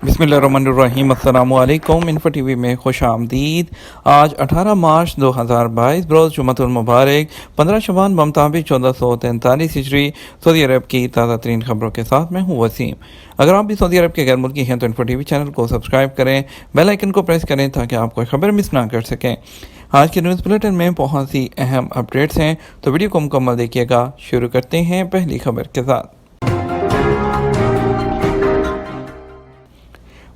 बिस्मिल्लाहिर्रहमानिर्रहीम। अस्सलामु अलैकुम। इन्फो टीवी में खुश आमदीद। आज 18 मार्च 2022 रोज़ जुम्मतुल मुबारक 15 शबान बमताबिक 1443 हिजरी सऊदी अरब की ताज़ा तरीन खबरों के साथ मैं हूँ वसीम। अगर आप भी सऊदी अरब के गैर मुल्की हैं तो इन्फो टीवी चैनल को सब्सक्राइब करें, बेल आइकन को प्रेस करें ताकि आप कोई खबर मिस ना कर सकें। आज के न्यूज़ बुलेटिन में बहुत सी अहम अपडेट्स हैं, तो वीडियो को मुकम्मल देखिएगा। शुरू करते हैं पहली खबर के साथ।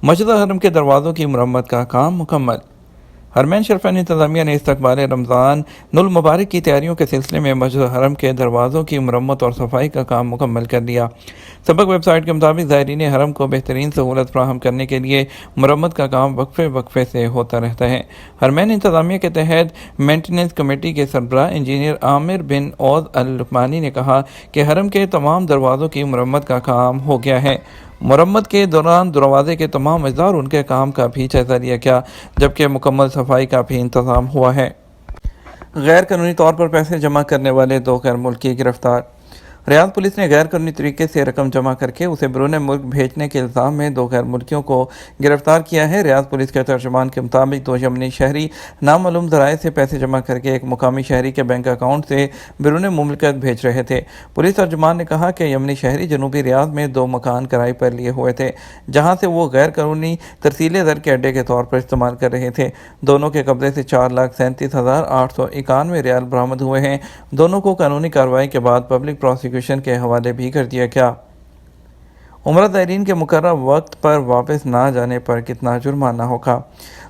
मस्जिद हरम के दरवाज़ों की मरम्मत का काम मुकम्मल। हरमैन शरफैन इंतज़ामिया ने इस्तकबाल रमज़ान नुल मुबारक की तैयारियों के सिलसिले में मस्जिद हरम के दरवाज़ों की मरम्मत और सफाई का काम मुकम्मल कर लिया। सबक वेबसाइट के मुताबिक ज़ायरीन हरम को बेहतरीन सहूलत फ्राहम करने के लिए मरम्मत का काम वक्फे वक्फे से होता रहता है। हरमैन इंतज़ामिया के तहत मेंटेनेंस कमेटी के सरबराह इंजीनियर आमिर बिन औद अल लुकमानी ने कहा कि हरम के तमाम दरवाज़ों की मरम्मत का काम हो गया है। मरम्मत के दौरान दरवाजे के तमाम अज़्ज़ा और उनके काम का भी जायज़ा लिया गया, जबकि मुकम्मल सफाई का भी इंतज़ाम हुआ है। गैर कानूनी तौर पर पैसे जमा करने वाले 2 गैर मुल्की गिरफ्तार। रियाद पुलिस ने गैर कानूनी तरीके से रकम जमा करके उसे बैरून मुल्क भेजने के इल्ज़ाम में 2 गैर मुल्कियों को गिरफ्तार किया है। रियाद पुलिस के तर्जुमान के मुताबिक 2 यमनी शहरी नामालूम ज़राए से पैसे जमा करके एक मुकामी शहरी के बैंक अकाउंट से बैरून मुल्क भेज रहे थे। पुलिस तर्जुमान ने कहा कि यमनी शहरी जनूबी रियाद में 2 मकान किराए पर लिए हुए थे, जहाँ से वो गैर कानूनी तरसीले दर के अड्डे के तौर पर इस्तेमाल कर रहे थे। दोनों के कब्जे से 4,37,891 रियाल बरामद हुए हैं। दोनों को कानूनी कार्रवाई के बाद पब्लिक प्रोसिक्यूशन के हवाले भी कर दिया गया। उम्रा ज़ायरीन के मुकर्रर वक्त पर वापस ना जाने पर कितना जुर्माना होगा।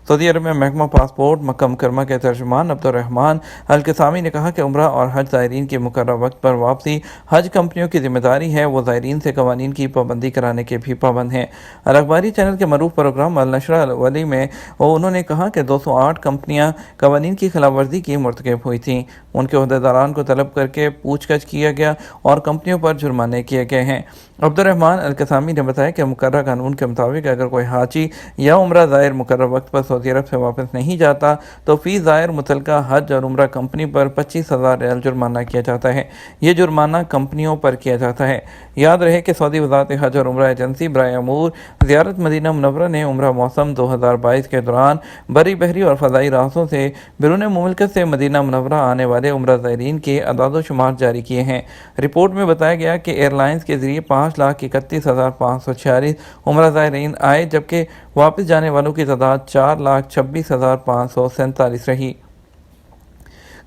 सऊदी अरब में महकमा पासपोर्ट मक्का मुकरमा के तर्जुमान अब्दुर्रहमान अल कसामी ने कहा कि उम्रा और हज ज़ायरीन की मुकर्रर वक्त पर वापसी हज कंपनियों की जिम्मेदारी है। वो ज़ायरीन से कवानीन की पाबंदी कराने के भी पाबंद हैं। अल अखबारी चैनल के मरूफ प्रोग्राम अल नशरा अल अवली में उन्होंने कहा कि 208 कंपनियां कवानीन की खिलाफ वर्जी की मुर्तकब हुई थीं। उनके अहदेदारान को तलब करके पूछताछ किया गया और कंपनियों पर जुर्माने किए गए हैं। अब्दुर्रहमान अल कसामी ने बताया कि मुकर्रर कानून के मुताबिक अगर कोई हाजी या उम्रा ज़ायर मुकर्रर वक्त पर सऊदी अरब से वापस नहीं जाता तो फ़ी ज़ायर मुतलका हज और उम्रा कंपनी पर 25,000 रियाल जुर्माना किया जाता है। ये जुर्माना कंपनियों पर किया जाता है। याद रहे कि सऊदी वज़ारत हज और उम्रा एजेंसी बराए अमूर ज़ियारत मदीना मुनव्वरा ने उम्रा मौसम 2022 के दौरान बरी बहरी और फ़ज़ाई रास्तों से बैरून मुल्क से मदीना मुनव्वरा आने वाले उम्रा ज़ायरीन के अदाद शुमार जारी किए हैं। रिपोर्ट में बताया गया कि एयरलाइंस के ज़रिए 5,31,546 उम्रा ज़ायरीन आए, जबकि वापस जाने वालों की तादाद 4,26,547 रही।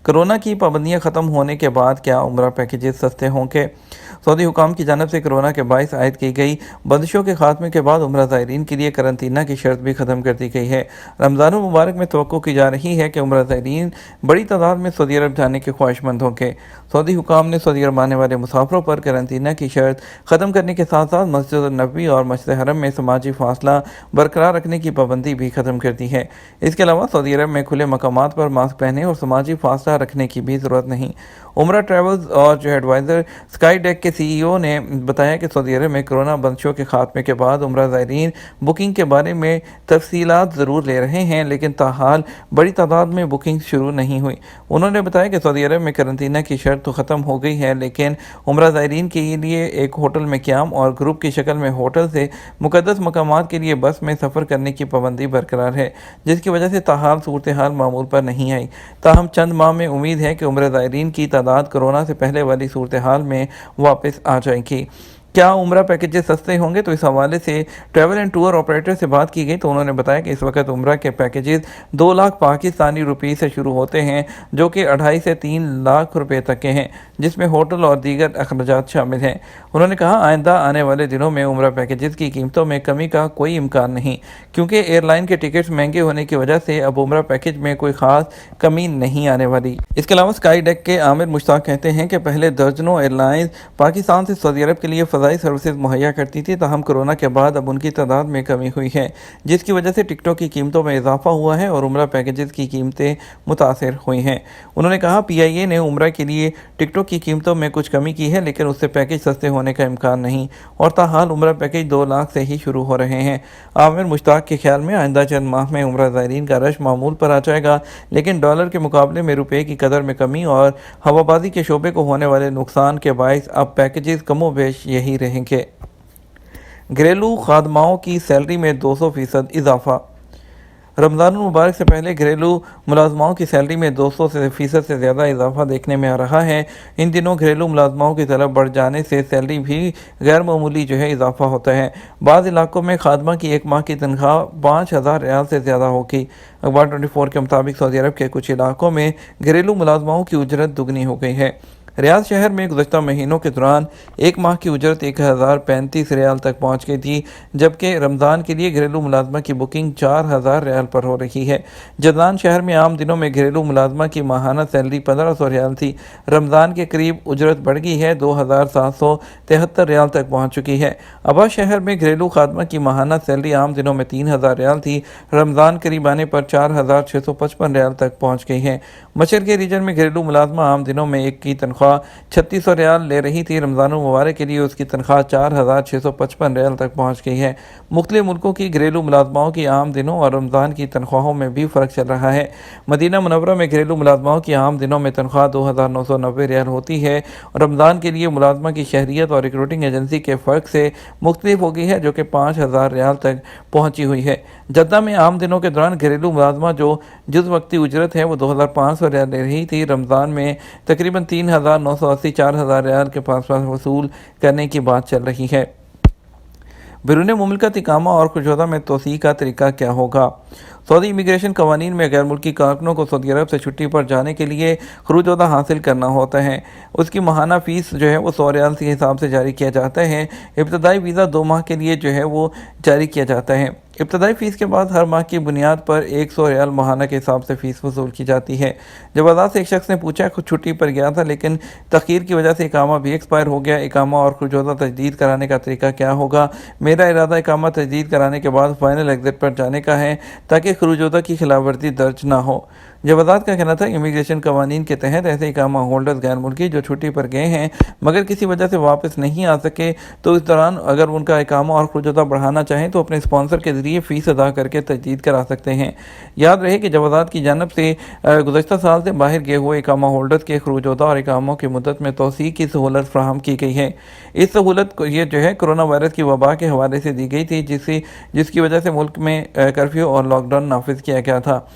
कोरोना की पाबंदियां ख़त्म होने के बाद क्या उम्रा पैकेजेस सस्ते होंगे? सऊदी हुकाम की जानब से कोरोना के बायस आयद की गई बंदिशों के खात्मे के बाद उम्रा ज़ायरीन के लिए करंतना की शर्त भी ख़त्म कर दी गई है। रमज़ान मुबारक में तवक्को की जा रही है कि उम्रा ज़ायरीन बड़ी तादाद में सऊदी अरब जाने के ख्वाहिशमंद होंगे। सऊदी हुकाम ने सऊदी अरब आने वाले मुसाफरों पर करंतना की शर्त ख़त्म करने के साथ साथ मस्जिद नबवी और मस्जिद हरम में समाजी फासला बरकरार रखने की पाबंदी भी ख़त्म कर दी है। इसके अलावा सऊदी अरब में खुले मकामात पर मास्क पहने और समाजी फासला रखने की भी ज़रूरत नहीं। उम्रा ट्रैवल्स और जो एडवाइज़र स्काई डेक के CEO ने बताया कि सऊदी अरब में कोरोना बंदिशों के खात्मे के बाद उम्रा ज़ायरीन बुकिंग के बारे में तफसीलात ज़रूर ले रहे हैं, लेकिन ताहाल बड़ी तादाद में बुकिंग शुरू नहीं हुई। उन्होंने बताया कि सऊदी अरब में करंतना की शर्त तो ख़त्म हो गई है, लेकिन उम्रा ज़ायरीन के लिए एक होटल में क़याम और ग्रुप की शक्ल में होटल से मुक़द्दस मकामात के लिए बस में सफ़र करने की पाबंदी बरकरार है, जिसकी वजह से ताहाल सूरत हाल मामूल पर नहीं आई। ताहम चंद माह में उम्मीद है कि उम्रा ज़ायरीन की तादाद कोरोना से पहले वाली सूरत हाल में वापस आ जाएगी। क्या उम्रा पैकेजेस सस्ते होंगे? तो इस हवाले से ट्रैवल एंड टूर ऑपरेटर से बात की गई तो उन्होंने बताया कि इस वक्त उम्रा के पैकेजेस 2 लाख पाकिस्तानी रुपये से शुरू होते हैं, जो कि 2.5 से 3 लाख रुपए तक के हैं, जिसमें होटल और दीगर अखराजात शामिल हैं। उन्होंने कहा आइंदा आने वाले दिनों में उम्रा पैकेजेस की कीमतों में कमी का कोई इम्कान नहीं, क्योंकि एयरलाइन के टिकट्स महंगे होने की वजह से अब उम्रा पैकेज में कोई ख़ास कमी नहीं आने वाली। इसके अलावा स्काई डेक के आमिर मुश्ताक कहते हैं कि पहले दर्जनों एयरलाइंस पाकिस्तान से सऊदी अरब के लिए फ़ज़ाई सर्विसेज मुहैया करती थी, ताहम कोरोना के बाद अब उनकी तादाद में कमी हुई है, जिसकी वजह से टिकटों की कीमतों में इजाफा हुआ है और उम्रा पैकेजेस की कीमतें मुतासिर हुई हैं। उन्होंने कहा PIA ने उम्रा के लिए टिकटों की कीमतों में कुछ कमी की है, लेकिन उससे पैकेज सस्ते होने का इम्कान नहीं और ताहाल उम्रा पैकेज 2 लाख से ही शुरू हो रहे हैं। आमिर मुश्ताक के ख्याल में आइंदा चंद माह में उम्रा ज़ायरीन का रश मामूल पर आ जाएगा, लेकिन डॉलर के मुकाबले में रुपये की कदर में कमी और हवाबाजी के शोबे को होने वाले नुकसान के बायस अब पैकेजेस कमोबेश यही रहेंगे। घरेलू खादमाओं की सैलरी में 200% इजाफा। रमज़ान मुबारक से पहले घरेलू मुलाजमाओं की सैलरी में 200% से ज़्यादा इजाफा देखने में आ रहा है। इन दिनों घरेलू मुलाजमाओं की तलब बढ़ जाने से सैलरी भी गैर मामूली इजाफा होता है। बाज़ इलाकों में खादमा की एक माह की तनख्वाह 5,000 रियाल से ज़्यादा होगी। अखबार 24 के मुताबिक सऊदी अरब के कुछ इलाकों में घरेलू मुलाजमाओं की उजरत दुगनी हो गई है। रियाद शहर में गुज़श्ता महीनों के दौरान एक माह की उजरत 1,035 रियाल तक पहुँच गई थी, जबकि रमज़ान के लिए घरेलू मुलाजमा की बुकिंग 4,000 रियाल पर हो रही है। जदलान शहर में आम दिनों में घरेलू मुलाजमा की माहाना सैलरी 1,500 रियाल थी। रमज़ान के करीब उजरत बढ़ गई है, 2,773 रियाल तक पहुँच चुकी है। अबा शहर में घरेलू खादमा की माहाना सैलरी आम दिनों में 3,000 रियाल थी। रमज़ान करीब आने पर 4,655 रियाल तक पहुँच गई है। मशर के रीजन में घरेलू मुलाजमा आम दिनों में एक की तनख्वाह 3,600 रियाल ले रही थी। रमज़ान मुबारक के लिए उसकी तनख्वाह 4,655 रियाल तक पहुँच गई है। मुख्तलिफ मुल्कों की घरेलू मुलाजमाओं की आम दिनों और रमज़ान की तनख्वाहों में भी फ़र्क चल रहा है। मदीना मुनव्वरा में घरेलू मुलाजमाओं की आम दिनों में तनख्वाह 2,990 रियाल होती है और रमज़ान के लिए मुलाजमा की शहरियत और रिक्रूटिंग एजेंसी के फ़र्क से मुख्तलिफ हो गई है, जो कि 5,000 रियाल तक पहुँची हुई है। जद्दा में आम दिनों के दौरान घरेलू मुलाजमा जो जुज़ वक्ती उजरत है वो 2,500 रियाल ले रही थी। रमज़ान में तकरीबन 3,980 4,000 रियाल के पास वसूल करने की बात चल रही है। बैरून मुमलिकत इकामा और खुशोदा में तोसी का तरीका क्या होगा? सऊदी इमिग्रेशन कवानीन में गैर मुल्की कारकुनों को सऊदी अरब से छुट्टी पर जाने के लिए खरूज-ओदा हासिल करना होता है। उसकी माहाना फ़ीस वो 100 रियाल के हिसाब से जारी किया जाता है। इब्तदाई वीज़ा 2 माह के लिए वो जारी किया जाता है। इब्तदाई फ़ीस के बाद हर माह की बुनियाद पर 100 रियाल माहाना के हिसाब से फ़ीस वसूल की जाती है। जब आज़ाद से एक शख्स ने पूछा, खुद छुट्टी पर गया था लेकिन तख़ीर की वजह से इकामा भी एक्सपायर हो गया, इकामा और खरूज-ओदा तजदीद कराने का तरीका क्या होगा? मेरा इरादा इकामा तजदीद कराने के बाद फ़ाइनल एग्ज़िट पर जाने का है ताकि खरूज-ओदा की खिलाफवर्जी दर्ज ना हो। जवादात का कहना था इमिग्रेशन कवानीन के तहत ऐसे इकामा होल्डर्स गैर मुल्की जो छुट्टी पर गए हैं मगर किसी वजह से वापस नहीं आ सके तो इस दौरान अगर उनका इकामा और खरूज-ओदा बढ़ाना चाहें तो अपने स्पॉन्सर के ज़रिए फ़ीस अदा करके तजदीद करा सकते हैं। याद रहे कि जवादात की जानब से गुज़श्ता साल से बाहर गए हुए इकामा होल्डर्स के खरूज-ओदा और इकामों की मुद्दत में तोसी की सहूलत फ्राहम की गई है। इस सहूलत को ये कोरोना वायरस की वबा के हवाले से दी गई थी जिसकी वजह से मुल्क में कर्फ्यू और लॉकडाउन नाफिज किया गया था।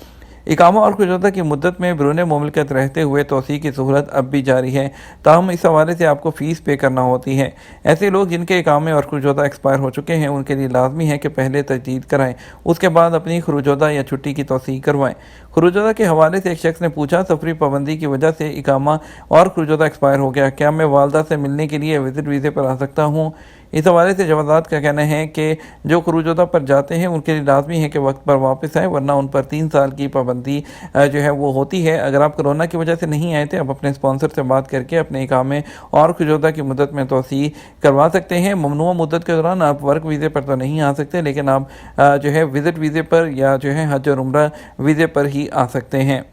इकामा और खरूज-ओदा की मुद्दत में बैरून मुमलिकत रहते हुए तोसी की सहूलत अब भी जारी है, ताहम इस हवाले से आपको फ़ीस पे करना होती है। ऐसे लोग जिनके इकामे और खरूज-ओदा एक्सपायर हो चुके हैं उनके लिए लाजमी है कि पहले तजदीद कराएं, उसके बाद अपनी खरूज-ओदा या छुट्टी की तोसी करवाएं। खरूज-ओदा के हवाले से एक शख्स ने पूछा, सफरी पाबंदी की वजह से इकामा और खरूज-ओदा एक्सपायर हो गया, क्या मैं वालदा से मिलने के लिए विजिट वीज़े पर आ सकता हूँ? इस हवाले से जवादात का कहना है कि जो खरूज-ओदा पर जाते हैं उनके लिए लाजमी है कि वक्त पर वापस आए, वरना उन पर 3 साल की पाबंदी वो होती है। अगर आप कोरोना की वजह से नहीं आए थे, आप अपने स्पॉन्सर से बात करके अपने इकामे और खरूज-ओदा की मुद्दत में तोसी करवा सकते हैं। ममनुआ मुद्दत के दौरान आप वर्क वीज़े पर तो नहीं आ सकते, लेकिन आप विजिट वीज़े पर या हज और उम्रा वीज़े पर ही आ सकते हैं।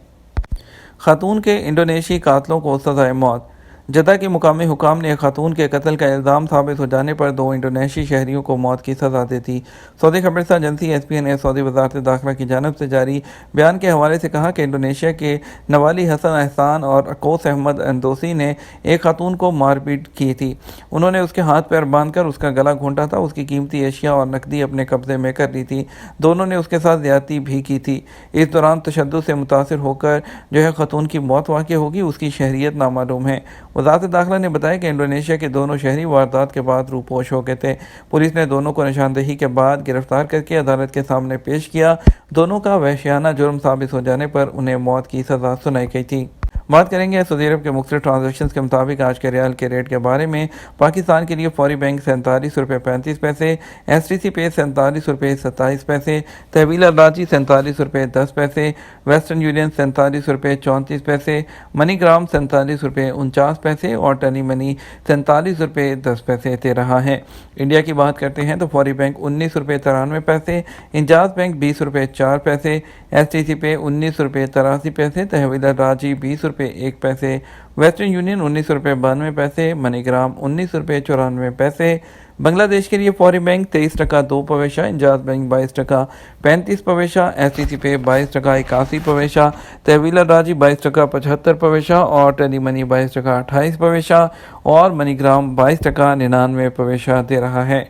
खातून के इंडोनेशियाई कातलों को सज़ाए मौत। जद्दा के मुकामी हुकाम ने एक खातून के कत्ल का इल्ज़ाम साबित हो जाने पर 2 इंडोनेशियाई शहरियों को मौत की सज़ा दे दी। सऊदी खबरसां एजेंसी एसपीएन ने सऊदी वज़ारत दाखिला की जानिब से जारी बयान के हवाले से कहा कि इंडोनेशिया के नवाली हसन एहसान और अकोस अहमद अंदोसी ने एक खातून को मारपीट की थी। उन्होंने उसके हाथ पैर बांधकर उसका गला घोंटा था, उसकी कीमती एशिया और नकदी अपने कब्जे में कर ली थी। दोनों ने उसके साथ ज़्यादती भी की थी। इस दौरान तशद्दुद से मुतासिर होकर खातून की मौत वाक़ई होगी, उसकी शहरियत नामालूम है। वज़ारत दाखिला ने बताया कि इंडोनेशिया के दोनों शहरी वारदात के बाद रूपोश हो गए थे। पुलिस ने दोनों को निशानदेही के बाद गिरफ्तार करके अदालत के सामने पेश किया। दोनों का वहशियाना जुर्म साबित हो जाने पर उन्हें मौत की सज़ा सुनाई गई थी। बात करेंगे सऊदी अरब के मुख्तलिफ ट्रांजेक्शन के मुताबिक आज के रियाल के रेट के बारे में। पाकिस्तान के लिए फौरी बैंक 47 रुपये 35 पैसे, STC पे 47 रुपये 27 पैसे, तहवील अराजी 47 रुपये 10 पैसे, वेस्टर्न यूनियन 47 रुपये 34 पैसे, मनीग्राम 47 रुपये 49 पैसे और टनी मनी 47 रुपये 10 पैसे दे रहा है। इंडिया की बात करते हैं तो फौरी बैंक 19 रुपये 93 पैसे, इंजाज बैंक 20 रुपये 4 पैसे, STC पे 19 रुपये 83 पैसे, तहवील अराजी 20 रुपये 1 पैसे, वेस्टर्न यूनियन 19 रुपये 92 पैसे, मनीग्राम 19 रुपये 94 पैसे। बांग्लादेश के लिए फौरी बैंक 23 टका 2 पवेशा, इंजाज बैंक 22 टका 35 पवेशा, STC पे 22 टका 81 पवेशा, तहवील अराजी 22 टका 75 पवेशा और टेली मनी 22 टका 28 पवेशा और मनीग्राम 22 टका 99 पवेशा दे रहा है।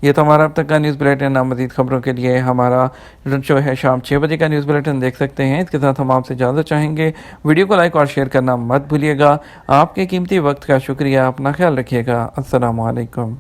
یہ تو ہمارا اب تک کا نیوز بلیٹن. مزید خبروں کے لیے ہمارا شو ہے شام 6 بجے کا نیوز بلیٹن دیکھ سکتے ہیں. اس کے ساتھ ہم آپ سے اجازت چاہیں گے. ویڈیو کو لائک اور شیئر کرنا مت بھولیے گا. آپ کے قیمتی وقت کا شکریہ. اپنا خیال رکھیے گا. السلام علیکم.